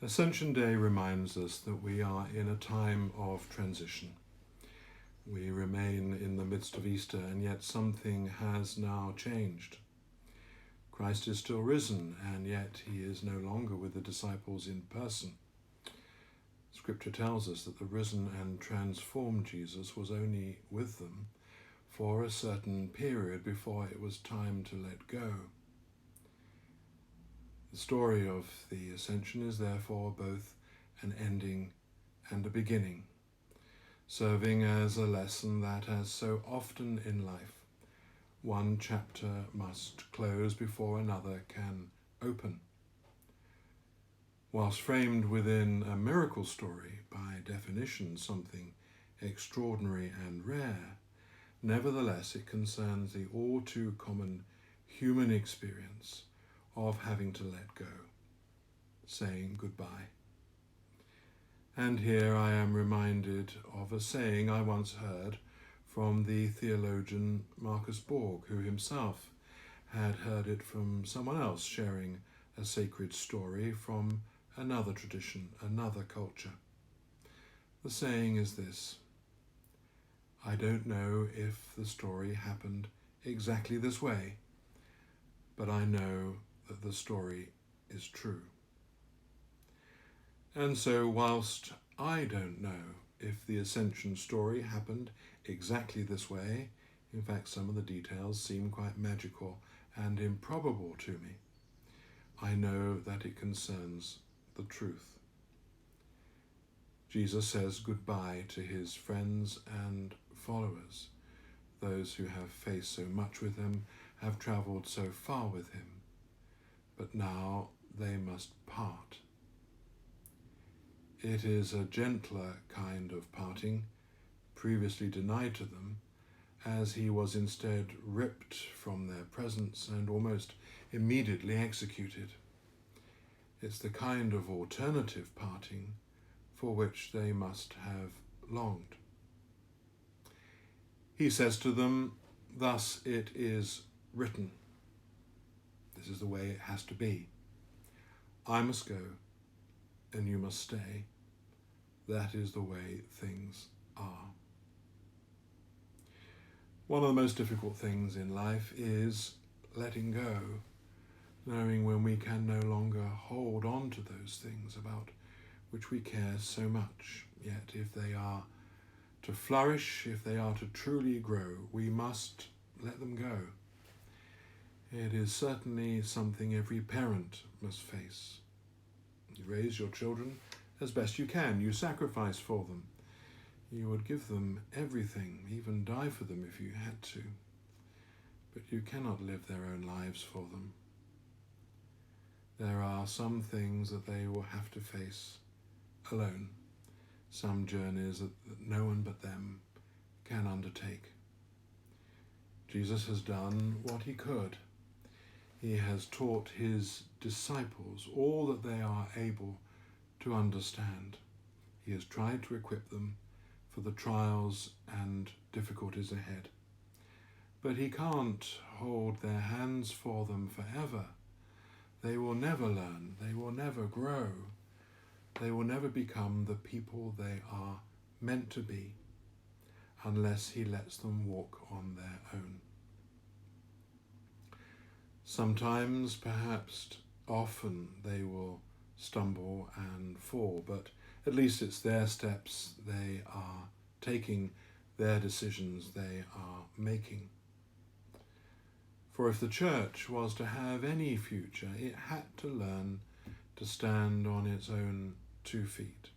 Ascension Day reminds us that we are in a time of transition. We remain in the midst of Easter, and yet something has now changed. Christ is still risen, and yet he is no longer with the disciples in person. Scripture tells us that the risen and transformed Jesus was only with them for a certain period before it was time to let go. The story of the Ascension is therefore both an ending and a beginning, serving as a lesson that, as so often in life, one chapter must close before another can open. Whilst framed within a miracle story, by definition something extraordinary and rare, nevertheless it concerns the all too common human experience of having to let go, saying goodbye. And here I am reminded of a saying I once heard from the theologian Marcus Borg, who himself had heard it from someone else sharing a sacred story from another tradition, another culture. The saying is this: I don't know if the story happened exactly this way, but I know that the story is true. And so, whilst I don't know if the Ascension story happened exactly this way, in fact some of the details seem quite magical and improbable to me, I know that it concerns the truth. Jesus says goodbye to his friends and followers, those who have faced so much with him, have travelled so far with him, but now they must part. It is a gentler kind of parting, previously denied to them, as he was instead ripped from their presence and almost immediately executed. It's the kind of alternative parting for which they must have longed. He says to them, "Thus it is written." This is the way it has to be. I must go, and you must stay. That is the way things are. One of the most difficult things in life is letting go, knowing when we can no longer hold on to those things about which we care so much. Yet if they are to flourish, if they are to truly grow, we must let them go. It is certainly something every parent must face. You raise your children as best you can. You sacrifice for them. You would give them everything, even die for them if you had to. But you cannot live their own lives for them. There are some things that they will have to face alone, some journeys that no one but them can undertake. Jesus has done what he could. He has taught his disciples all that they are able to understand. He has tried to equip them for the trials and difficulties ahead. But he can't hold their hands for them forever. They will never learn. They will never grow. They will never become the people they are meant to be unless he lets them walk on their own. Sometimes, perhaps often, they will stumble and fall, but at least it's their steps they are taking, their decisions they are making. For if the church was to have any future, it had to learn to stand on its own 2 feet.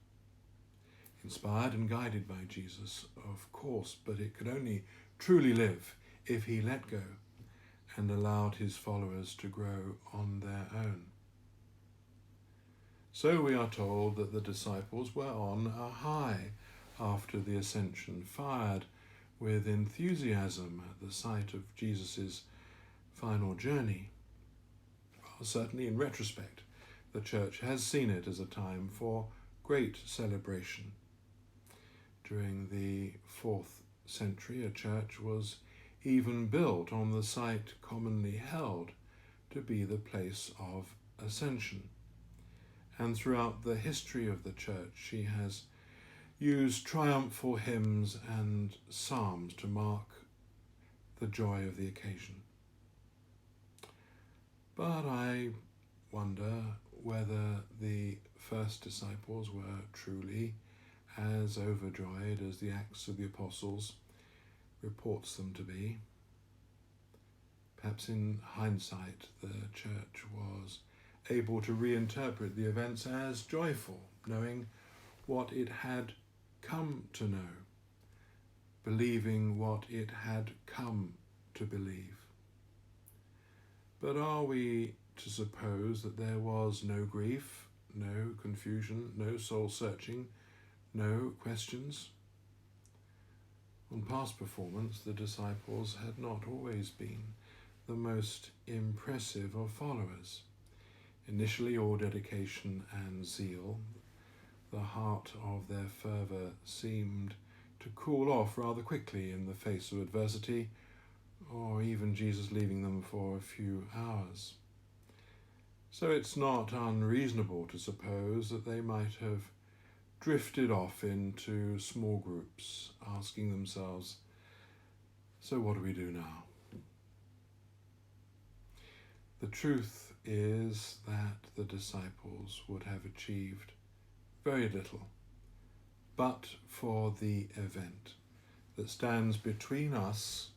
Inspired and guided by Jesus, of course, but it could only truly live if he let go and allowed his followers to grow on their own. So we are told that the disciples were on a high after the Ascension, fired with enthusiasm at the sight of Jesus' final journey. Well, certainly in retrospect, the Church has seen it as a time for great celebration. During the 4th century, a church was even built on the site commonly held to be the place of Ascension. and throughout the history of the church she has used triumphal hymns and psalms to mark the joy of the occasion. But I wonder whether the first disciples were truly as overjoyed as the Acts of the Apostles reports them to be. Perhaps in hindsight the church was able to reinterpret the events as joyful, knowing what it had come to know, believing what it had come to believe. But are we to suppose that there was no grief, no confusion, no soul-searching, no questions? On past performance, the disciples had not always been the most impressive of followers. Initially all dedication and zeal, the heart of their fervour seemed to cool off rather quickly in the face of adversity, or even Jesus leaving them for a few hours. So it's not unreasonable to suppose that they might have drifted off into small groups, asking themselves, so what do we do now? The truth is that the disciples would have achieved very little, but for the event that stands between us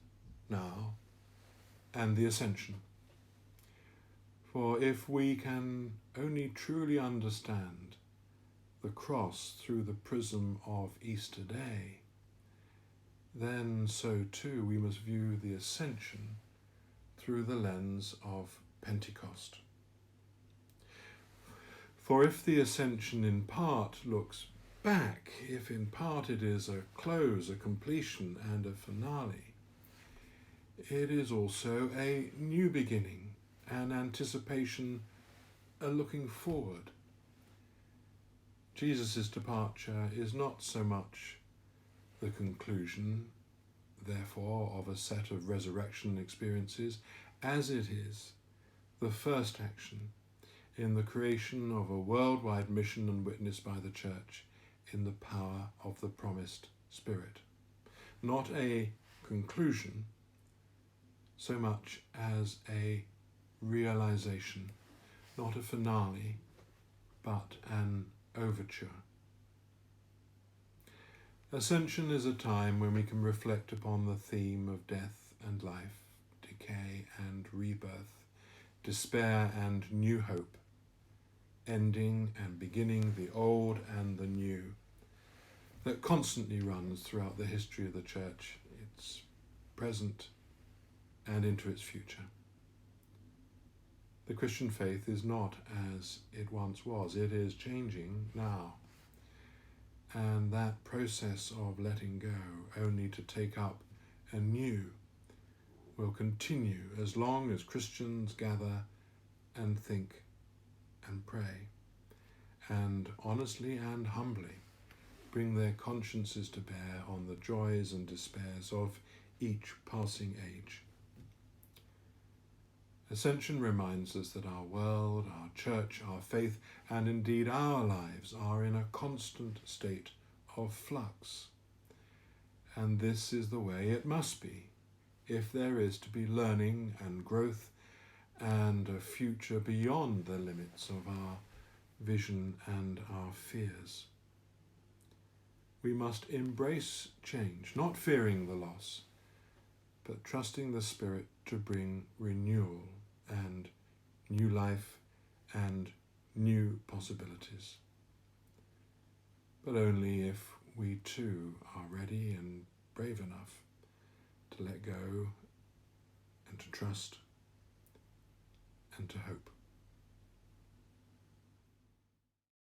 now and the Ascension. For if we can only truly understand the cross through the prism of Easter Day, then so too we must view the Ascension through the lens of Pentecost. For if the Ascension in part looks back, if in part it is a close, a completion and a finale, it is also a new beginning, an anticipation, a looking forward. Jesus' departure is not so much the conclusion, therefore, of a set of resurrection experiences, as it is the first action in the creation of a worldwide mission and witness by the Church in the power of the promised Spirit. Not a conclusion so much as a realization, not a finale, but an overture. Ascension is a time when we can reflect upon the theme of death and life, decay and rebirth, despair and new hope, ending and beginning the old and the new, that constantly runs throughout the history of the Church, its present and into its future. The Christian faith is not as it once was, it is changing now. And that process of letting go, only to take up anew, will continue as long as Christians gather and think and pray, and honestly and humbly bring their consciences to bear on the joys and despairs of each passing age. Ascension reminds us that our world, our church, our faith, and indeed our lives are in a constant state of flux. And this is the way it must be, if there is to be learning and growth and a future beyond the limits of our vision and our fears. We must embrace change, not fearing the loss, but trusting the Spirit to bring renewal and new life and new possibilities. But only if we too are ready and brave enough to let go and to trust and to hope.